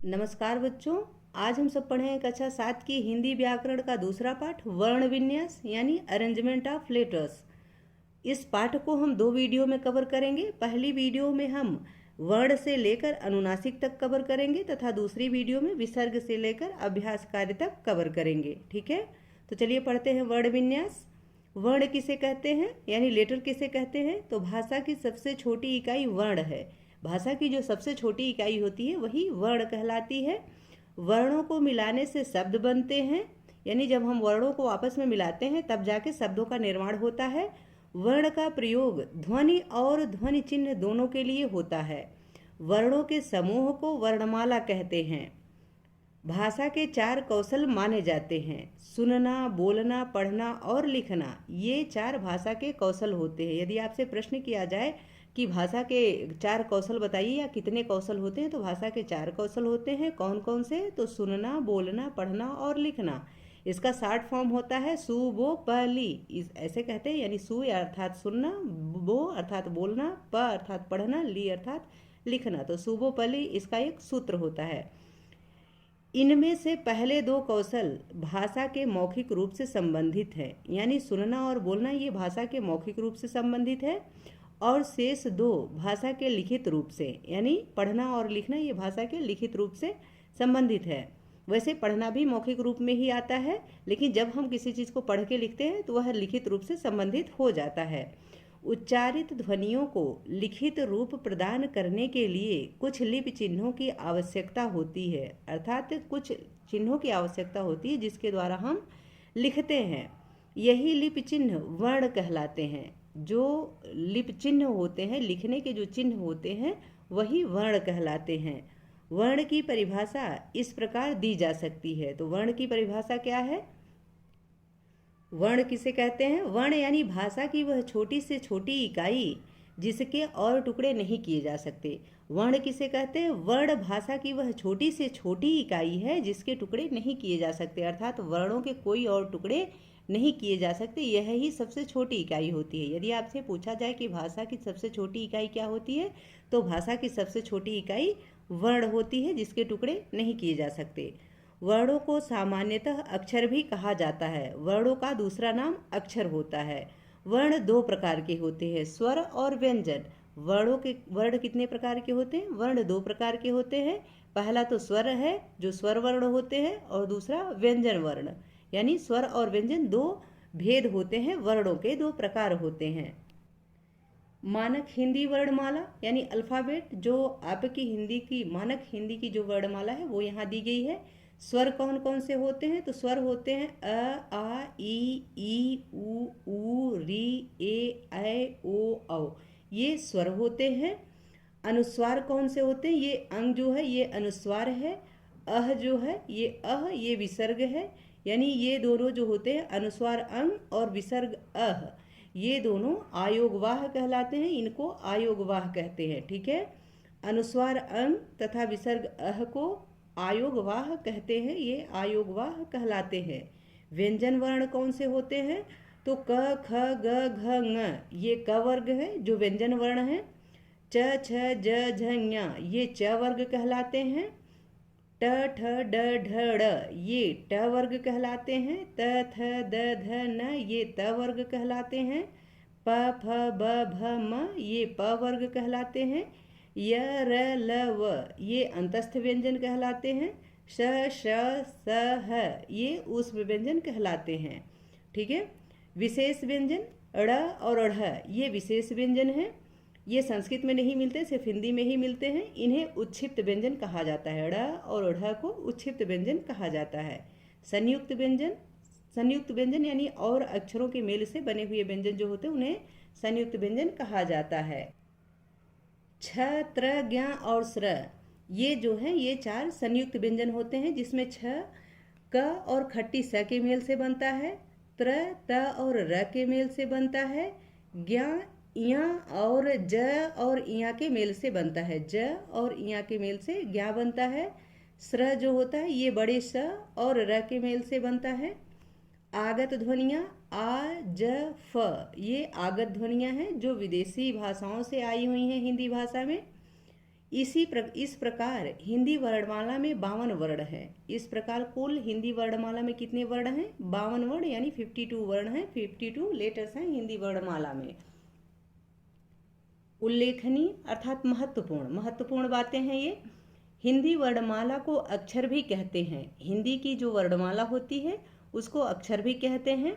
नमस्कार बच्चों। आज हम सब पढ़े हैं कक्षा 7 की हिंदी व्याकरण का दूसरा पाठ वर्ण विन्यास यानी अरेंजमेंट ऑफ लेटर्स। इस पाठ को हम दो वीडियो में कवर करेंगे। पहली वीडियो में हम वर्ण से लेकर अनुनासिक तक कवर करेंगे तथा दूसरी वीडियो में विसर्ग से लेकर अभ्यास कार्य तक कवर करेंगे। ठीक है, तो चलिए पढ़ते हैं वर्ण विन्यास। वर्ण किसे कहते हैं यानी लेटर किसे कहते हैं? तो भाषा की सबसे छोटी इकाई वर्ण है। भाषा की जो सबसे छोटी इकाई होती है वही वर्ण कहलाती है। वर्णों को मिलाने से शब्द बनते हैं, यानी जब हम वर्णों को आपस में मिलाते हैं तब जाके शब्दों का निर्माण होता है। वर्ण का प्रयोग ध्वनि और ध्वनि चिन्ह दोनों के लिए होता है। वर्णों के समूह को वर्णमाला कहते हैं। भाषा के 4 कौशल माने जाते हैं: सुनना, बोलना, पढ़ना और लिखना। ये 4 भाषा के कौशल होते हैं। यदि आपसे प्रश्न किया जाए कि भाषा के 4 कौशल बताइए या कितने कौशल होते हैं, तो भाषा के 4 कौशल होते हैं। कौन कौन से? तो सुनना, बोलना, पढ़ना और लिखना। इसका शार्ट फॉर्म होता है सु बो प ली। इस ऐसे कहते हैं, यानी सु अर्थात सुनना, बो अर्थात बोलना, प अर्थात पढ़ना, ली अर्थात लिखना। तो सुबो पली इसका एक सूत्र होता है। इनमें से पहले 2 कौशल भाषा के मौखिक रूप से संबंधित है, यानी सुनना और बोलना ये भाषा के मौखिक रूप से संबंधित है, और शेष 2 भाषा के लिखित रूप से, यानी पढ़ना और लिखना ये भाषा के लिखित रूप से संबंधित है। वैसे पढ़ना भी मौखिक रूप में ही आता है, लेकिन जब हम किसी चीज़ को पढ़ के लिखते हैं तो वह लिखित रूप से संबंधित हो जाता है। उच्चारित ध्वनियों को लिखित रूप प्रदान करने के लिए कुछ लिपि चिन्हों की आवश्यकता होती है, अर्थात कुछ चिन्हों की आवश्यकता होती है जिसके द्वारा हम लिखते हैं। यही लिपि चिन्ह वर्ण कहलाते हैं। जो लिपि चिन्ह होते हैं, लिखने के जो चिन्ह होते हैं, वही वर्ण कहलाते हैं। वर्ण की परिभाषा इस प्रकार दी जा सकती है। तो वर्ण की परिभाषा क्या है? वर्ण किसे कहते हैं? वर्ण यानी भाषा की वह छोटी से छोटी इकाई जिसके और टुकड़े नहीं किए जा सकते। वर्ण किसे कहते हैं? वर्ण भाषा की वह छोटी से छोटी इकाई है जिसके टुकड़े नहीं किए जा सकते, अर्थात वर्णों के कोई और टुकड़े नहीं किए जा सकते। यह ही सबसे छोटी इकाई होती है। यदि आपसे पूछा जाए कि भाषा की सबसे छोटी इकाई क्या होती है, तो भाषा की सबसे छोटी इकाई वर्ण होती है जिसके टुकड़े नहीं किए जा सकते। वर्णों को सामान्यतः अक्षर भी कहा जाता है। वर्णों का दूसरा नाम अक्षर होता है। वर्ण 2 प्रकार के होते हैं, स्वर और व्यंजन। वर्ण कितने प्रकार के होते हैं? वर्ण 2 प्रकार के होते हैं। पहला तो स्वर है, जो स्वर वर्ण होते हैं, और दूसरा व्यंजन वर्ण, यानी स्वर और व्यंजन 2 भेद होते हैं। वर्णों के 2 प्रकार होते हैं। मानक हिंदी वर्णमाला यानी अल्फ़ाबेट, जो आपकी हिंदी की मानक हिंदी की जो वर्णमाला है वो यहाँ दी गई है। स्वर कौन कौन से होते हैं? तो स्वर होते हैं अ, आ, ई, ऊ, री, ए, ऐ, ओ, औ। ये स्वर होते हैं। अनुस्वार कौन से होते हैं? ये अंग जो है ये अनुस्वार है। अह जो है ये अह, ये विसर्ग है। यानी ये दोनों जो होते हैं, अनुस्वार अंग और विसर्ग अह, ये दोनों आयोगवाह कहलाते हैं। इनको आयोगवाह कहते हैं। ठीक है, अनुस्वार अंग तथा विसर्ग अह को आयोगवाह कहते हैं। ये आयोगवाह कहलाते हैं। व्यंजन वर्ण कौन से होते हैं? तो क, ख, ग, घ, ङ ये क वर्ग है जो व्यंजन वर्ण है। च, छ, ज, झ, ञ ये च वर्ग कहलाते हैं। ट, ठ, ड, ढ, ड़ ये ट वर्ग कहलाते हैं। त, थ, द, ध, न ये त वर्ग कहलाते हैं। प, फ, ब, भ, म ये प वर्ग कहलाते हैं। य, र, ल, व ये अंतस्थ व्यंजन कहलाते हैं। श, श, स, ह ये ऊष्म व्यंजन कहलाते हैं। ठीक है, विशेष व्यंजन ड़ और ढ़ ये विशेष व्यंजन है। ये संस्कृत में नहीं मिलते, सिर्फ हिंदी में ही मिलते हैं। इन्हें उच्छिप्त व्यंजन कहा जाता है। ड़ और ढ़ को उच्छिप्त व्यंजन कहा जाता है। संयुक्त व्यंजन यानी और अक्षरों के मेल से बने हुए व्यंजन जो होते हैं उन्हें संयुक्त व्यंजन कहा जाता है। छ, त्र, ज्ञ और स्र ये जो हैं ये 4 संयुक्त व्यंजन होते हैं, जिसमें छ क और खट्टी स के मेल से बनता है। त्र, त और र के मेल से बनता है। ज्ञ, इया और ज और इया के मेल से बनता है। ज और इया के मेल से ज्ञ बनता है। स्र जो होता है ये बड़े स और र के मेल से बनता है। आगत ध्वनियाँ आ, ज, फ ये आगत ध्वनियाँ हैं जो विदेशी भाषाओं से आई हुई हैं हिंदी भाषा में। इस प्रकार हिंदी वर्णमाला में 52 वर्ण हैं। इस प्रकार कुल हिंदी वर्णमाला में कितने वर्ण हैं? 52 वर्ण, यानी 52 वर्ण हैं, 52 लेटर्स हैं हिंदी वर्णमाला में। उल्लेखनीय अर्थात महत्वपूर्ण बातें हैं ये। हिंदी वर्णमाला को अक्षर भी कहते हैं। हिंदी की जो वर्णमाला होती है उसको अक्षर भी कहते हैं,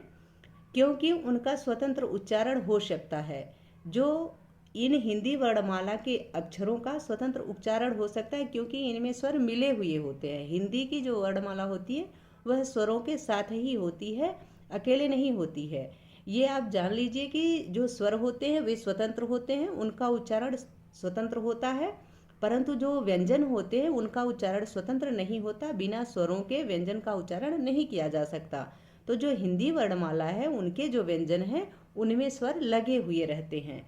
क्योंकि उनका स्वतंत्र उच्चारण हो सकता है। जो इन हिंदी वर्णमाला के अक्षरों का स्वतंत्र उच्चारण हो सकता है, क्योंकि इनमें स्वर मिले हुए होते हैं। हिंदी की जो वर्णमाला होती है वह स्वरों के साथ ही होती है, अकेले नहीं होती है। ये आप जान लीजिए कि जो स्वर होते हैं वे स्वतंत्र होते हैं, उनका उच्चारण स्वतंत्र होता है, परंतु जो व्यंजन होते हैं उनका उच्चारण स्वतंत्र नहीं होता। बिना स्वरों के व्यंजन का उच्चारण नहीं किया जा सकता। तो जो हिंदी वर्णमाला है उनके जो व्यंजन हैं उनमें स्वर लगे हुए रहते हैं।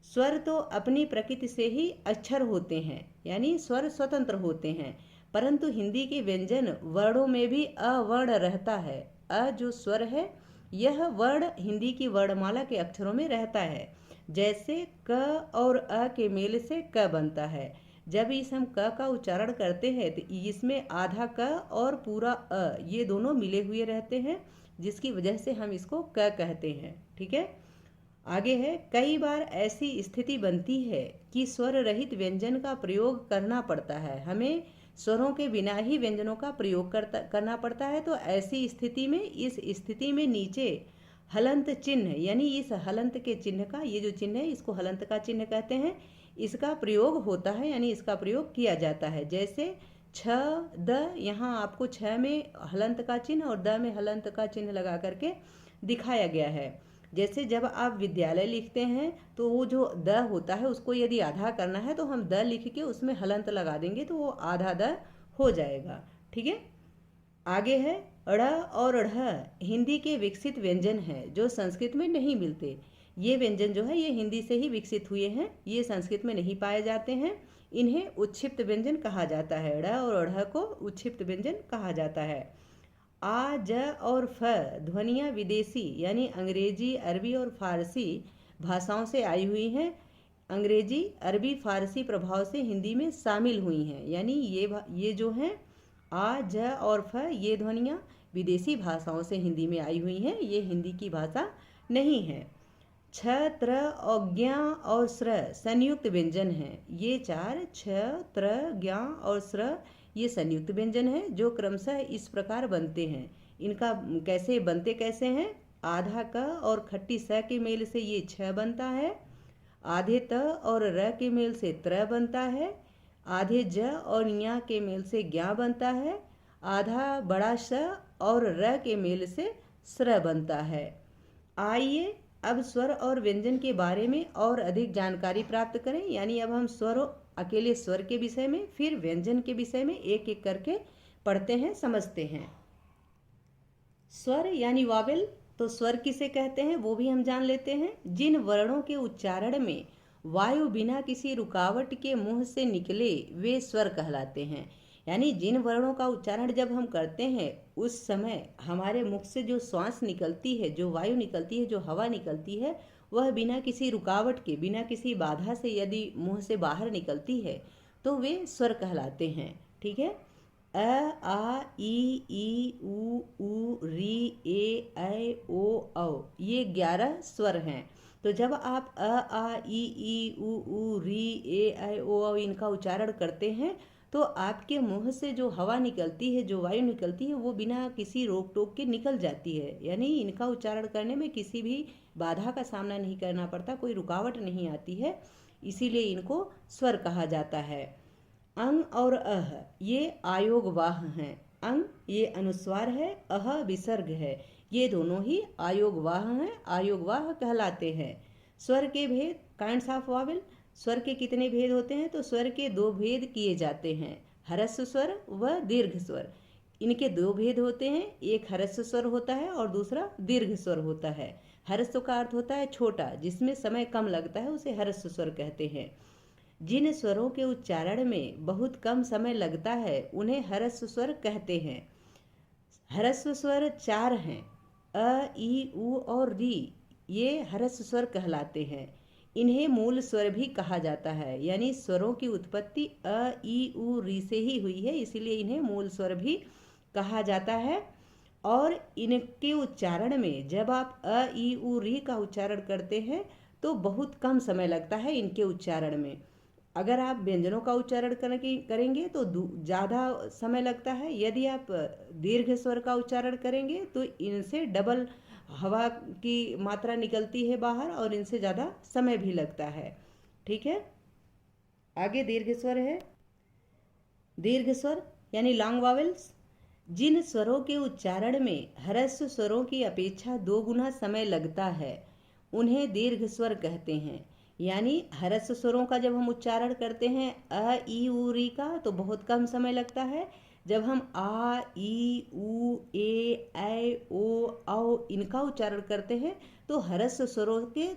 स्वर तो अपनी प्रकृति से ही अक्षर होते हैं, यानी स्वर स्वतंत्र होते हैं, परंतु हिंदी के व्यंजन वर्णों में भी अवर्ण रहता है। अ जो स्वर है यह वर्ण हिंदी की वर्णमाला के अक्षरों में रहता है। जैसे क और अ के मेल से क बनता है। जब इस हम क का उच्चारण करते हैं तो इसमें आधा क और पूरा अ ये दोनों मिले हुए रहते हैं, जिसकी वजह से हम इसको क कहते हैं। ठीक है, आगे है। कई बार ऐसी स्थिति बनती है कि स्वर रहित व्यंजन का प्रयोग करना पड़ता है। हमें स्वरों के बिना ही व्यंजनों का प्रयोग करना पड़ता है। तो ऐसी स्थिति में, इस स्थिति में नीचे हलंत चिन्ह, यानी इस हलंत के चिन्ह का, ये जो चिन्ह है इसको हलंत का चिन्ह कहते हैं, इसका प्रयोग होता है, यानी इसका प्रयोग किया जाता है। जैसे छ द, यहाँ आपको छ में हलंत का चिन्ह और द में हलंत का चिन्ह लगा करके दिखाया गया है। जैसे जब आप विद्यालय लिखते हैं तो वो जो द होता है उसको यदि आधा करना है तो हम द लिख के उसमें हलंत लगा देंगे तो वो आधा द हो जाएगा। ठीक है, आगे है। ड़ और ढ़ हिंदी के विकसित व्यंजन हैं जो संस्कृत में नहीं मिलते। ये व्यंजन जो है ये हिंदी से ही विकसित हुए हैं, ये संस्कृत में नहीं पाए जाते हैं। इन्हें उच्छिप्त व्यंजन कहा जाता है। ड़ और ढ़ को उच्छिप्त व्यंजन कहा जाता है। आ ज और फ ध्वनियाँ विदेशी यानी अंग्रेजी, अरबी और फारसी भाषाओं से आई हुई हैं। अंग्रेजी, अरबी, फारसी प्रभाव से हिंदी में शामिल हुई हैं। यानी ये जो हैं आ ज और फ ये ध्वनियाँ विदेशी भाषाओं से हिंदी में आई हुई हैं, ये हिंदी की भाषा नहीं है। छ, त्र, ज्ञ और स्र संयुक्त व्यंजन हैं। ये चार छ, त्र, ज्ञ और स्र ये संयुक्त व्यंजन हैं जो क्रमशः इस प्रकार बनते हैं। इनका कैसे हैं? आधा क और खट्टी स के मेल से ये छ बनता है। आधे त और र के मेल से त्र बनता है। आधे ज और ञ के मेल से ज्ञ बनता है। आधा बड़ा स और र के मेल से स्र बनता है। आइए अब स्वर और व्यंजन के बारे में और अधिक जानकारी प्राप्त करें। यानी अब हम अकेले स्वर के विषय में, फिर व्यंजन के विषय में एक एक करके पढ़ते हैं, समझते हैं। स्वर यानी वावेल, तो स्वर किसे कहते हैं वो भी हम जान लेते हैं। जिन वर्णों के उच्चारण में वायु बिना किसी रुकावट के मुंह से निकले वे स्वर कहलाते हैं। यानी जिन वर्णों का उच्चारण जब हम करते हैं उस समय हमारे मुख से जो श्वास निकलती है, जो वायु निकलती है, जो हवा निकलती है, वह बिना किसी रुकावट के, बिना किसी बाधा से यदि मुंह से बाहर निकलती है तो वे स्वर कहलाते हैं। ठीक है, अ, आ, ई, उ, री, ए, ऐ, ओ, औ ये 11 स्वर हैं। तो जब आप अ, आ, ई, उ, री, ए, ऐ, ओ, औ इनका उच्चारण करते हैं तो आपके मुंह से जो हवा निकलती है, जो वायु निकलती है, वो बिना किसी रोक टोक के निकल जाती है। यानी इनका उच्चारण करने में किसी भी बाधा का सामना नहीं करना पड़ता, कोई रुकावट नहीं आती है, इसीलिए इनको स्वर कहा जाता है। अंग और अह ये आयोगवाह हैं। अंग ये अनुस्वार है, अह विसर्ग है, ये दोनों ही आयोगवाह हैं, आयोगवाह कहलाते हैं। स्वर के भेद, काइंड्स ऑफ वावेल। स्वर के कितने भेद होते हैं? तो स्वर के 2 भेद किए जाते हैं, ह्रस्व स्वर व दीर्घ स्वर। इनके 2 भेद होते हैं, एक ह्रस्व स्वर होता है और दूसरा दीर्घ स्वर होता है। ह्रस्व का अर्थ होता है छोटा, जिसमें समय कम लगता है, उसे ह्रस्व स्वर कहते हैं। जिन स्वरों के उच्चारण में बहुत कम समय लगता है उन्हें ह्रस्व स्वर कहते हैं। ह्रस्व स्वर 4 हैं, अ, ई, उ और री, ये ह्रस्व स्वर कहलाते हैं। इन्हें मूल स्वर भी कहा जाता है, यानी स्वरों की उत्पत्ति अ ई उ री से ही हुई है, इसीलिए इन्हें मूल स्वर भी कहा जाता है। और इनके उच्चारण में जब आप अ ई उ री का उच्चारण करते हैं तो बहुत कम समय लगता है इनके उच्चारण में। अगर आप व्यंजनों का उच्चारण करेंगे तो ज़्यादा समय लगता है। यदि आप दीर्घ स्वर का उच्चारण करेंगे तो इनसे डबल हवा की मात्रा निकलती है बाहर और इनसे ज़्यादा समय भी लगता है। ठीक है, आगे दीर्घ स्वर है। दीर्घ स्वर यानी लॉन्ग वावेल्स, जिन स्वरों के उच्चारण में ह्रस्व स्वरों की अपेक्षा 2 गुना समय लगता है उन्हें दीर्घ स्वर कहते हैं। यानी ह्रस्व स्वरों का जब हम उच्चारण करते हैं अ ई उ री का तो बहुत कम समय लगता है। जब हम आ ई उ ए ऐ ओ औ इनका उच्चारण करते हैं तो ह्रस्व स्वरों के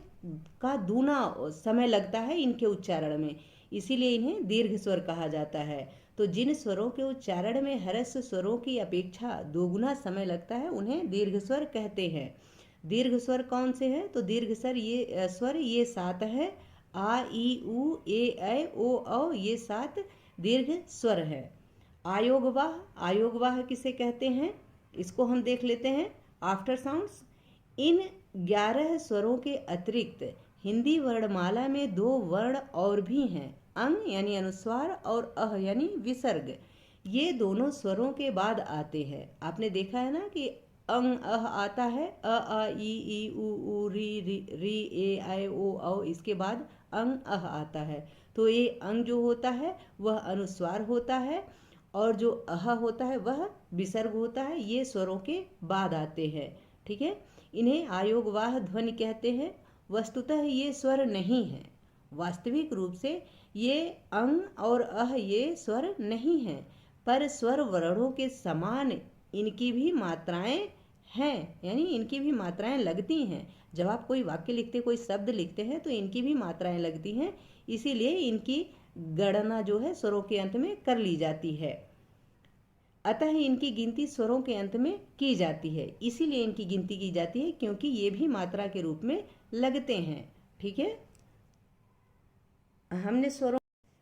का दूना समय लगता है इनके उच्चारण में, इसीलिए इन्हें दीर्घ स्वर कहा जाता है। तो जिन स्वरों के उच्चारण में ह्रस्व स्वरों की अपेक्षा 2 गुना समय लगता है उन्हें दीर्घ स्वर कहते हैं। दीर्घ स्वर कौन से हैं? तो दीर्घ स्वर ये 7 है। आ ई उ ए ऐ ओ औ ये 7 दीर्घ स्वर है। आयोगवाह, आयोगवाह किसे कहते हैं इसको हम देख लेते हैं। आफ्टर साउंड्स, इन 11 स्वरों के अतिरिक्त हिंदी वर्णमाला में 2 वर्ण और भी हैं, अंग यानी अनुस्वार और अह यानी विसर्ग। ये दोनों स्वरों के बाद आते हैं। आपने देखा है ना कि अंग अह आता है, अ आ ई उ री ए ऐ ओ औ, इसके बाद अंग अह आता है। तो ये अंग जो होता है वह अनुस्वार होता है और जो अह होता है वह विसर्ग होता है। ये स्वरों के बाद आते हैं। ठीक है, इन्हें आयोगवाह ध्वनि कहते हैं। वस्तुतः ये स्वर नहीं है, वास्तविक रूप से ये अंग और अह ये स्वर नहीं है, पर स्वर वर्णों के समान इनकी भी मात्राएं हैं, यानी इनकी भी मात्राएं लगती हैं। जब आप कोई वाक्य लिखते, कोई शब्द लिखते हैं तो इनकी भी मात्राएं लगती हैं, इसीलिए इनकी गणना जो है स्वरों के अंत में कर ली जाती है। अतः इनकी गिनती स्वरों के अंत में की जाती है, इसीलिए इनकी गिनती की जाती है क्योंकि ये भी मात्रा के रूप में लगते हैं। ठीक है, हमने स्वरों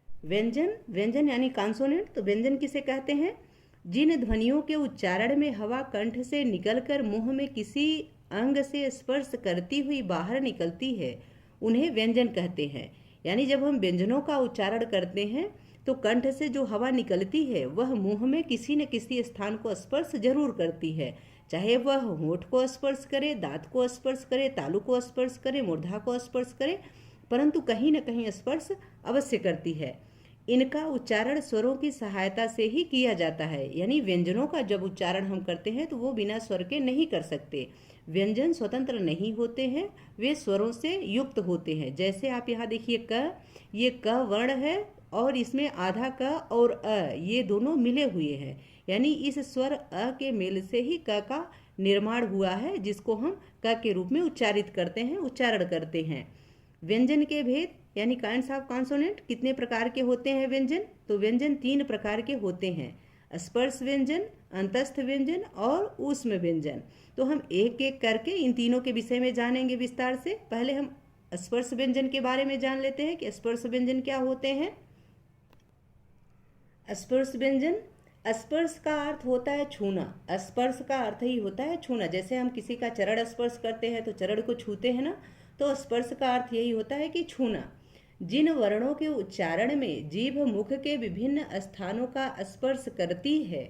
व्यंजन, व्यंजन यानी कॉन्सोनेंट, तो व्यंजन किसे कहते हैं? जिन ध्वनियों के उच्चारण में हवा कंठ से निकलकर मुंह में किसी अंग से स्पर्श करती हुई बाहर निकलती है उन्हें व्यंजन कहते हैं। यानी जब हम व्यंजनों का उच्चारण करते हैं तो कंठ से जो हवा निकलती है वह मुंह में किसी न किसी स्थान को स्पर्श जरूर करती है, चाहे वह होंठ को स्पर्श करे, दांत को स्पर्श करे, तालु को स्पर्श करे, मूर्धा को स्पर्श करे, परंतु कहीं न कहीं स्पर्श अवश्य करती है। इनका उच्चारण स्वरों की सहायता से ही किया जाता है, यानी व्यंजनों का जब उच्चारण हम करते हैं तो वो बिना स्वर के नहीं कर सकते। व्यंजन स्वतंत्र नहीं होते हैं, वे स्वरों से युक्त होते हैं। जैसे आप यहाँ देखिए क, ये क वर्ण है और इसमें आधा क और अ ये दोनों मिले हुए हैं, यानी इस स्वर अ के मेल से ही क का निर्माण हुआ है, जिसको हम क के रूप में उच्चारित करते हैं, उच्चारण करते हैं। व्यंजन के भेद यानी काइंड्स ऑफ कॉन्सोनेंट, कितने प्रकार के होते हैं व्यंजन? तो व्यंजन 3 प्रकार के होते हैं, स्पर्श व्यंजन, अंतस्थ व्यंजन और ऊष्म व्यंजन। तो हम एक एक करके इन तीनों के विषय में जानेंगे विस्तार से। पहले हम स्पर्श व्यंजन के बारे में जान लेते हैं कि स्पर्श व्यंजन क्या होते हैं। स्पर्श व्यंजन, स्पर्श का अर्थ होता है छूना। स्पर्श का अर्थ ही होता है छूना। जैसे हम किसी का चरण स्पर्श करते हैं तो चरण को छूते हैं ना, तो स्पर्श का अर्थ यही होता है कि छूना। जिन वर्णों के उच्चारण में जीभ मुख के विभिन्न स्थानों का स्पर्श करती है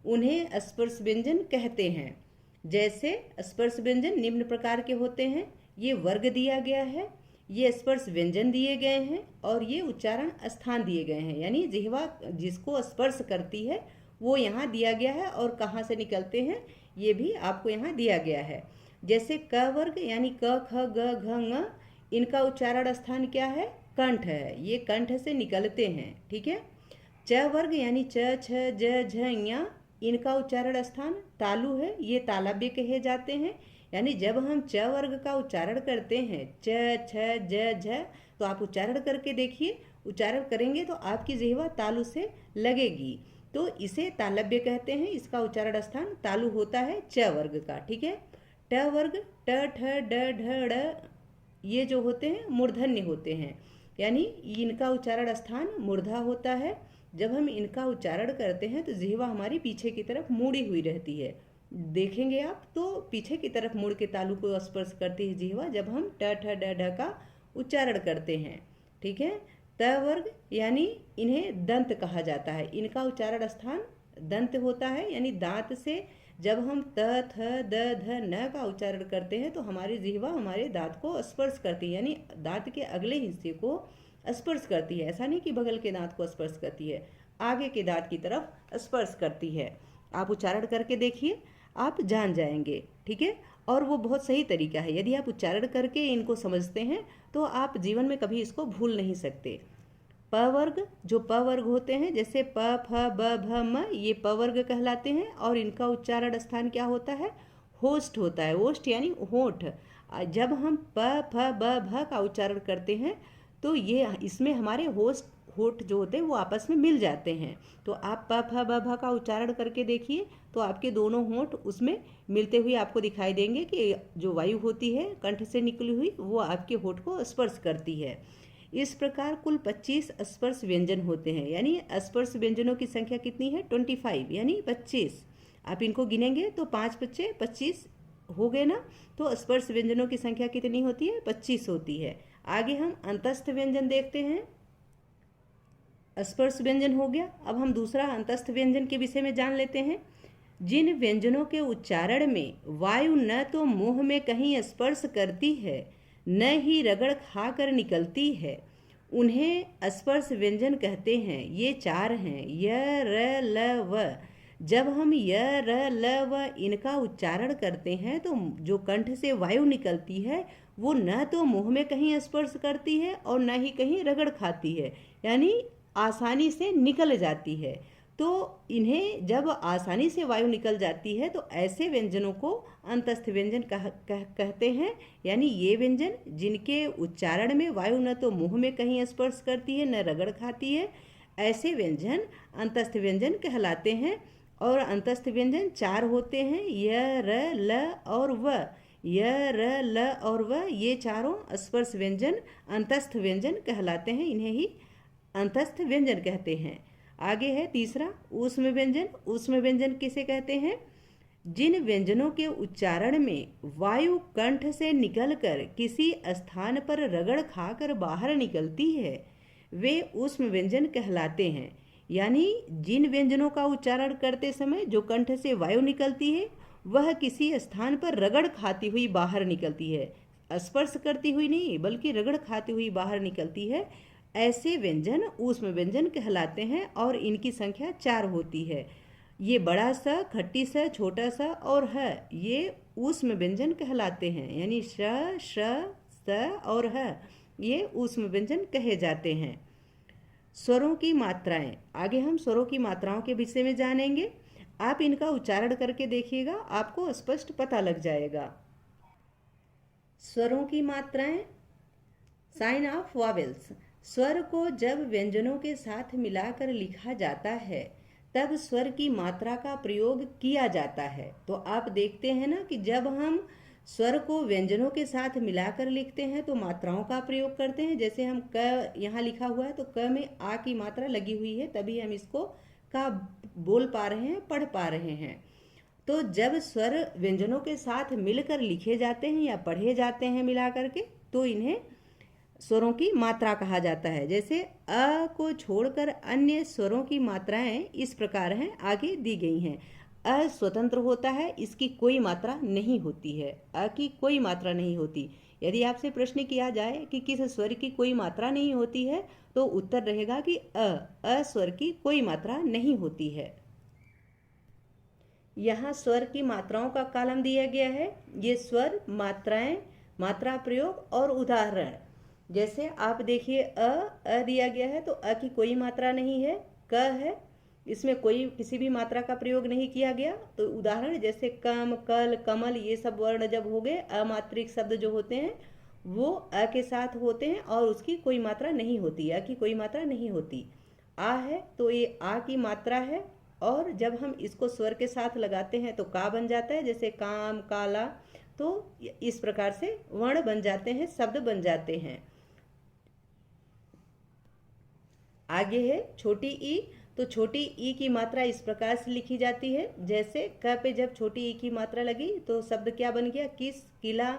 उन्हें स्पर्श व्यंजन कहते हैं। जैसे स्पर्श व्यंजन निम्न प्रकार के होते हैं, ये वर्ग दिया गया है, ये स्पर्श व्यंजन दिए गए हैं और ये उच्चारण स्थान दिए गए हैं, यानी जिह्वा जिसको स्पर्श करती है वो यहाँ दिया गया है और कहाँ से निकलते हैं ये भी आपको यहाँ दिया गया है। जैसे क वर्ग यानी क ख ग घ ङ, इनका उच्चारण स्थान क्या है? कंठ है, ये कंठ से निकलते हैं। ठीक है। च वर्ग यानी च छ ज झ ञ, इनका उच्चारण स्थान तालु है, ये तालव्य कहे जाते हैं। यानी जब हम च वर्ग का उच्चारण करते हैं च छ ज झ, तो आप उच्चारण करके देखिए, उच्चारण करेंगे तो आपकी जिह्वा तालु से लगेगी, तो इसे तालव्य कहते हैं। इसका उच्चारण स्थान तालु होता है च वर्ग का। ठीक है। ट वर्ग ट ठ ड ढ ड़, ये जो होते हैं मूर्धन्य होते हैं, यानी इनका उच्चारण स्थान मूर्धा होता है। जब हम इनका उच्चारण करते हैं तो जिह्वा हमारी पीछे की तरफ मुड़ी हुई रहती है। देखेंगे आप तो पीछे की तरफ मुड़ के तालु को स्पर्श करती है जिह्वा जब हम ट ठ ड ढ का उच्चारण करते हैं। ठीक है। त वर्ग यानी इन्हें दंत कहा जाता है। इनका उच्चारण स्थान दंत होता है, यानी दांत से जब हम त थ द ध न का उच्चारण करते हैं तो हमारी जिह्वा हमारे दांत को स्पर्श करती है, यानी दांत के अगले हिस्से को स्पर्श करती है। ऐसा नहीं कि बगल के दांत को स्पर्श करती है, आगे के दांत की तरफ स्पर्श करती है। आप उच्चारण करके देखिए, आप जान जाएंगे। ठीक है। और वो बहुत सही तरीका है। यदि आप उच्चारण करके इनको समझते हैं तो आप जीवन में कभी इसको भूल नहीं सकते। प वर्ग, जो प वर्ग होते हैं जैसे प फ ब भ म, ये प वर्ग कहलाते हैं और इनका उच्चारण स्थान क्या होता है? होस्ट होता है। होस्ट यानी होंठ। जब हम प फ ब भ का उच्चारण करते हैं तो ये इसमें हमारे होठ जो होते हैं वो आपस में मिल जाते हैं। तो आप प फ ब भ का उच्चारण करके देखिए तो आपके दोनों होंठ उसमें मिलते हुए आपको दिखाई देंगे कि जो वायु होती है कंठ से निकली हुई वो आपके होठ को स्पर्श करती है। इस प्रकार कुल 25 स्पर्श व्यंजन होते हैं, यानी स्पर्श व्यंजनों की संख्या कितनी है? 25 यानी 25। आप इनको गिनेंगे तो 5 बच्चे 25 हो गए ना। तो स्पर्श व्यंजनों की संख्या कितनी होती है? 25 होती है। आगे हम अंतस्थ व्यंजन देखते हैं। स्पर्श व्यंजन हो गया। अब हम दूसरा अंतस्थ व्यंजन के विषय में जान लेते हैं। जिन व्यंजनों के उच्चारण में वायु न तो मुंह में कहीं स्पर्श करती है न ही रगड़ खाकर निकलती है, उन्हें स्पर्श व्यंजन कहते हैं। ये 4 हैं, य र ल व। जब हम य र ल व इनका उच्चारण करते हैं तो जो कंठ से वायु निकलती है वो न तो मुंह में कहीं स्पर्श करती है और न ही कहीं रगड़ खाती है, यानी आसानी से निकल जाती है। तो इन्हें जब आसानी से वायु निकल जाती है तो ऐसे व्यंजनों को अंतस्थ व्यंजन कहते हैं। यानी ये व्यंजन जिनके उच्चारण में वायु न तो मुंह में कहीं स्पर्श करती है न रगड़ खाती है, ऐसे व्यंजन अंतस्थ व्यंजन कहलाते हैं। और अंतस्थ व्यंजन 4 होते हैं, य र ल और व। य र ल और व ये चारों स्पर्श व्यंजन अंतस्थ व्यंजन कहलाते हैं। इन्हें ही अंतस्थ व्यंजन कहते हैं। आगे है तीसरा ऊष्म व्यंजन। ऊष्म व्यंजन किसे कहते हैं? जिन व्यंजनों के उच्चारण में वायु कंठ से निकलकर किसी स्थान पर रगड़ खाकर बाहर निकलती है वे ऊष्म व्यंजन कहलाते हैं। यानी जिन व्यंजनों का उच्चारण करते समय जो कंठ से वायु निकलती है वह किसी स्थान पर रगड़ खाती हुई बाहर निकलती है, स्पर्श करती हुई नहीं बल्कि रगड़ खाती हुई बाहर निकलती है, ऐसे व्यंजन ऊष्म व्यंजन कहलाते हैं। और इनकी संख्या 4 होती है। ये बड़ा सा, खट्टी सा, छोटा सा और ह ये ऊष्म व्यंजन कहलाते हैं। यानी श, श, स और ह ये ऊष्म व्यंजन कहे जाते हैं। स्वरों की मात्राएं। आगे हम स्वरों की मात्राओं के विषय में जानेंगे। आप इनका उच्चारण करके देखिएगा, आपको स्पष्ट पता लग जाएगा। स्वरों की मात्राएं। Sign of vowels. स्वर को जब व्यंजनों के साथ मिलाकर लिखा जाता है तब स्वर की मात्रा का प्रयोग किया जाता है। तो आप देखते हैं ना कि जब हम स्वर को व्यंजनों के साथ मिलाकर लिखते हैं तो मात्राओं का प्रयोग करते हैं। जैसे हम क यहाँ लिखा हुआ है तो क में आ की मात्रा लगी हुई है, तभी हम इसको का बोल पा रहे हैं, पढ़ पा रहे हैं। तो जब स्वर व्यंजनों के साथ मिलकर लिखे जाते हैं या पढ़े जाते हैं मिला करके तो इन्हें स्वरों की मात्रा कहा जाता है। जैसे अ को छोड़कर अन्य स्वरों की मात्राएं इस प्रकार हैं, आगे दी गई हैं। अ स्वतंत्र होता है, इसकी कोई मात्रा नहीं होती है। अ की कोई मात्रा नहीं होती। यदि आपसे प्रश्न किया जाए कि किस स्वर की कोई मात्रा नहीं होती है तो उत्तर रहेगा कि अ स्वर की कोई मात्रा नहीं होती है। यहाँ स्वर की मात्राओं का कॉलम दिया गया है। ये स्वर, मात्राएं, मात्रा प्रयोग और उदाहरण। जैसे आप देखिए अ दिया गया है तो अ की कोई मात्रा नहीं है। क है, इसमें कोई किसी भी मात्रा का प्रयोग नहीं किया गया। तो उदाहरण जैसे कम, कल, कमल ये सब वर्ण जब हो गए, अमात्रिक शब्द जो होते हैं वो अ के साथ होते हैं और उसकी कोई मात्रा नहीं होती, अ की कोई मात्रा नहीं होती। आ है तो ये आ की मात्रा है और जब हम इसको स्वर के साथ लगाते हैं तो का बन जाता है। जैसे काम, काला, तो इस प्रकार से वर्ण बन जाते हैं, शब्द बन जाते हैं। आगे है छोटी ई। तो छोटी ई की मात्रा इस प्रकार से लिखी जाती है, जैसे क पे जब छोटी ई की मात्रा लगी तो शब्द क्या बन गया, किस, किला।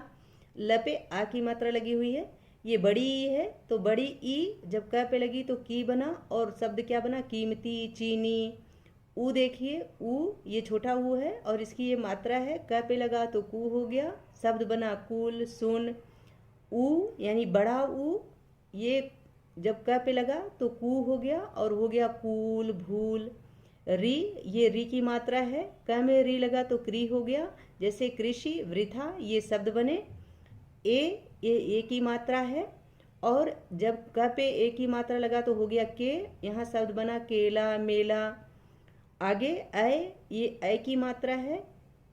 ल पे आ की मात्रा लगी हुई है, ये बड़ी ई है, तो बड़ी ई जब क पे लगी तो की बना, और शब्द क्या बना, कीमती, चीनी। ऊ देखिए, ऊ ये छोटा ऊ है और इसकी ये मात्रा है, क पे लगा तो कू हो गया, शब्द बना कुल, सुन। ऊ यानी बड़ा ऊ, ये जब क पे लगा तो कू हो गया और हो गया कूल, भूल। री, ये री की मात्रा है, क में री लगा तो क्री हो गया, जैसे कृषि, वृथा, ये शब्द बने। ये की मात्रा है, और जब क पे ए की मात्रा लगा तो हो गया के, यहाँ शब्द बना केला, मेला। आगे ये ऐ की मात्रा है,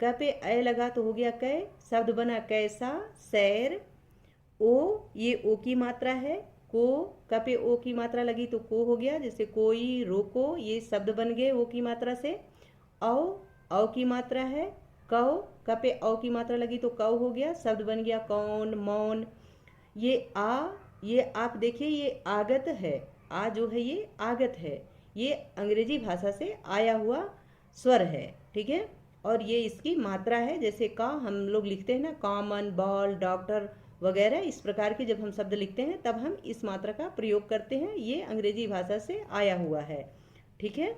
क पे ऐ लगा तो हो गया कै, शब्द बना कैसा, सैर। ओ, ये ओ की मात्रा है, को, क पे ओ की मात्रा लगी तो को हो गया, जैसे कोई, रोको, ये शब्द बन गए ओ की मात्रा से। औ की मात्रा है, कौ, क पे औ की मात्रा लगी तो कौ हो गया, शब्द बन गया कौन, मौन। ये आप देखिए, ये आगत है, आ जो है ये आगत है, ये अंग्रेजी भाषा से आया हुआ स्वर है, ठीक है। और ये इसकी मात्रा है, जैसे का हम लोग लिखते हैं ना, कॉमन, बॉल, डॉक्टर वगैरह, इस प्रकार के जब हम शब्द लिखते हैं तब हम इस मात्रा का प्रयोग करते हैं, ये अंग्रेजी भाषा से आया हुआ है, ठीक है।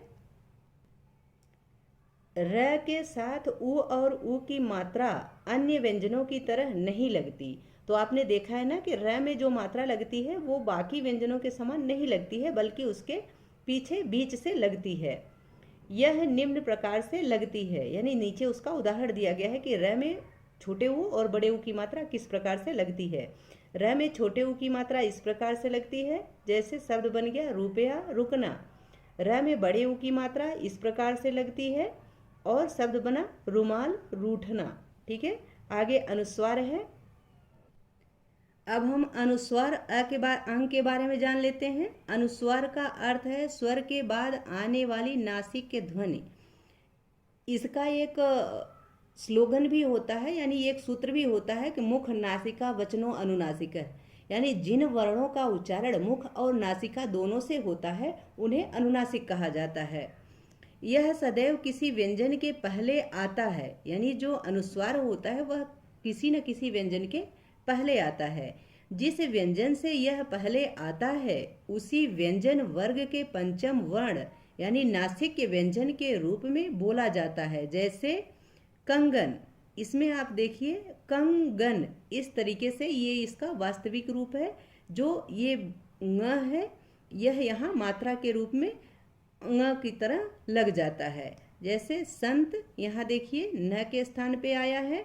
र के साथ उ और उ की मात्रा अन्य व्यंजनों की तरह नहीं लगती। तो आपने देखा है ना कि र में जो मात्रा लगती है वो बाकी व्यंजनों के समान नहीं लगती है, बल्कि उसके पीछे बीच से लगती है। यह निम्न प्रकार से लगती है, यानी नीचे उसका उदाहरण दिया गया है कि र में छोटे ऊ और बड़े ऊ की मात्रा किस प्रकार से लगती है। र में छोटे ऊ की मात्रा इस प्रकार से लगती है, जैसे शब्द बन गया रुपया, रुकना। र में बड़े ऊ की मात्रा इस प्रकार से लगती है, और शब्द बना रुमाल, रूठना, ठीक है। आगे अनुस्वार है। अब हम अनुस्वार अंग के बारे में जान लेते हैं। अनुस्वार का अर्थ है स्वर के बाद आने वाली नासिक के ध्वनि। इसका एक स्लोगन भी होता है, यानी एक सूत्र भी होता है कि मुख, नासिका, वचनो, अनुनासिक, यानी जिन वर्णों का उच्चारण मुख और नासिका दोनों से होता है उन्हें अनुनासिक कहा जाता है। यह सदैव किसी व्यंजन के पहले आता है, यानी जो अनुस्वार होता है वह किसी न किसी व्यंजन के पहले आता है। जिस व्यंजन से यह पहले आता है उसी व्यंजन वर्ग के पंचम वर्ण यानी नासिक के व्यंजन के रूप में बोला जाता है। जैसे कंगन, इसमें आप देखिए कंगन, इस तरीके से ये इसका वास्तविक रूप है। जो ये ङ है यह यहाँ मात्रा के रूप में ङ की तरह लग जाता है। जैसे संत, यहाँ देखिए न के स्थान पे आया है।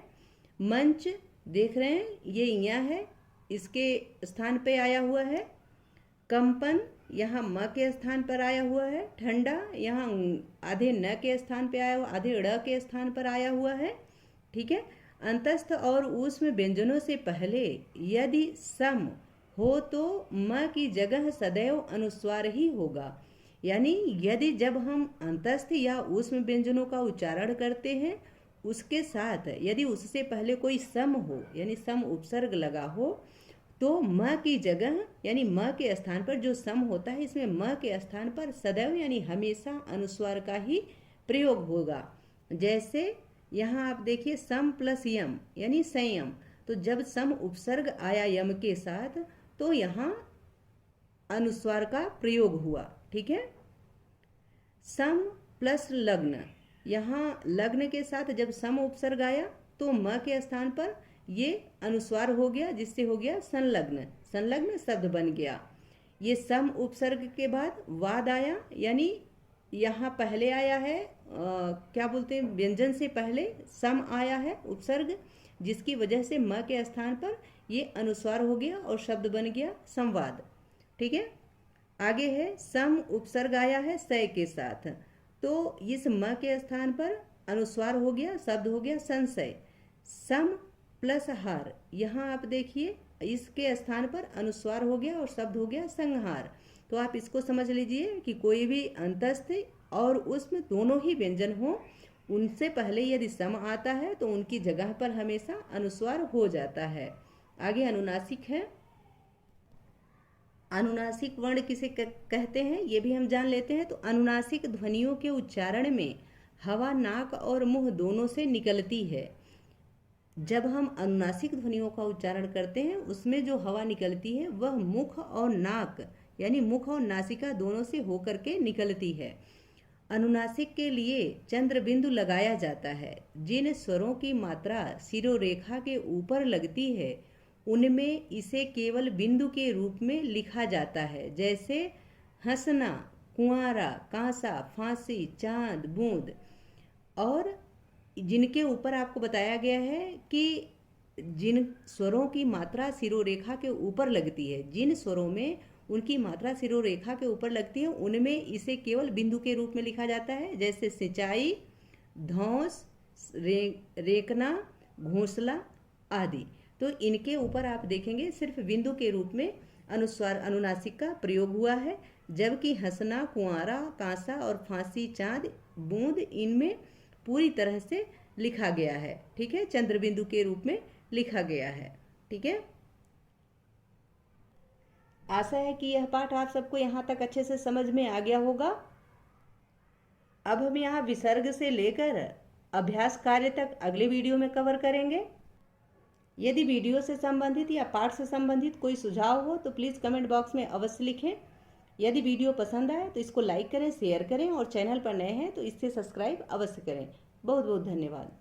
मंच देख रहे हैं, ये य है, इसके स्थान पे आया हुआ है। कंपन यहाँ म के स्थान पर आया हुआ है। ठंडा यहाँ आधे न के स्थान पे आया हुआ, आधे ड़ के स्थान पर आया हुआ है, ठीक है। अंतस्थ और ऊष्म व्यंजनों से पहले यदि सम हो तो म की जगह सदैव अनुस्वार ही होगा। यानी यदि जब हम अंतस्थ या ऊष्म व्यंजनों का उच्चारण करते हैं उसके साथ यदि उससे पहले कोई सम हो यानी सम उपसर्ग लगा हो तो म की जगह यानी म के स्थान पर जो सम होता है इसमें म के स्थान पर सदैव यानी हमेशा अनुस्वार का ही प्रयोग होगा। जैसे यहाँ आप देखिए सम प्लस यम यानी संयम, तो जब सम उपसर्ग आया यम के साथ तो यहाँ अनुस्वार का प्रयोग हुआ, ठीक है। सम प्लस लग्न, यहाँ लग्न के साथ जब सम उपसर्ग आया तो म के स्थान पर ये अनुस्वार हो गया, जिससे हो गया संलग्न, संलग्न शब्द बन गया। ये सम उपसर्ग के बाद वाद आया, यानी यहाँ पहले आया है क्या बोलते हैं, व्यंजन से पहले सम आया है उपसर्ग, जिसकी वजह से म के स्थान पर ये अनुस्वार हो गया और शब्द बन गया संवाद, ठीक है। आगे है सम उपसर्ग आया है सय के साथ, तो इस म के स्थान पर अनुस्वार हो गया, शब्द हो गया संशय। सम प्लस हार, यहाँ आप देखिए इसके स्थान पर अनुस्वार हो गया और शब्द हो गया संहार। तो आप इसको समझ लीजिए कि कोई भी अंतस्थ और उसमें दोनों ही व्यंजन हो उनसे पहले यदि सम आता है तो उनकी जगह पर हमेशा अनुस्वार हो जाता है। आगे अनुनासिक है। अनुनासिक वर्ण किसे कहते हैं ये भी हम जान लेते हैं। तो अनुनासिक ध्वनियों के उच्चारण में हवा नाक और मुंह दोनों से निकलती है। जब हम अनुनासिक ध्वनियों का उच्चारण करते हैं उसमें जो हवा निकलती है वह मुख और नाक यानी मुख और नासिका दोनों से होकर के निकलती है। अनुनासिक के लिए चंद्र बिंदु लगाया जाता है। जिन स्वरों की मात्रा शिरोरेखा के ऊपर लगती है उनमें इसे केवल बिंदु के रूप में लिखा जाता है, जैसे हंसना, कुंवारा, कांसा, फांसी, चांद, बूंद। और जिनके ऊपर आपको बताया गया है कि जिन स्वरों की मात्रा शिरोरेखा के ऊपर लगती है, जिन स्वरों में उनकी मात्रा शिरोरेखा के ऊपर लगती है उनमें इसे केवल बिंदु के रूप में लिखा जाता है, जैसे सिंचाई, धौंस, रेखना, घोंसला आदि। तो इनके ऊपर आप देखेंगे सिर्फ बिंदु के रूप में अनुस्वार अनुनासिक का प्रयोग हुआ है, जबकि हंसना, कुंवारा, कांसा और फांसी, चांद, बूंद इनमें पूरी तरह से लिखा गया है। ठीक है, चंद्र बिंदु के रूप में लिखा गया है। ठीक है, आशा है कि यह पाठ आप सबको यहाँ तक अच्छे से समझ में आ गया होगा। अब हम यहाँ विसर्ग से लेकर अभ्यास कार्य तक अगले वीडियो में कवर करेंगे। यदि वीडियो से संबंधित या पाठ से संबंधित कोई सुझाव हो तो प्लीज़ कमेंट बॉक्स में अवश्य लिखें। यदि वीडियो पसंद आए तो इसको लाइक करें, शेयर करें और चैनल पर नए हैं तो इससे सब्सक्राइब अवश्य करें। बहुत बहुत धन्यवाद।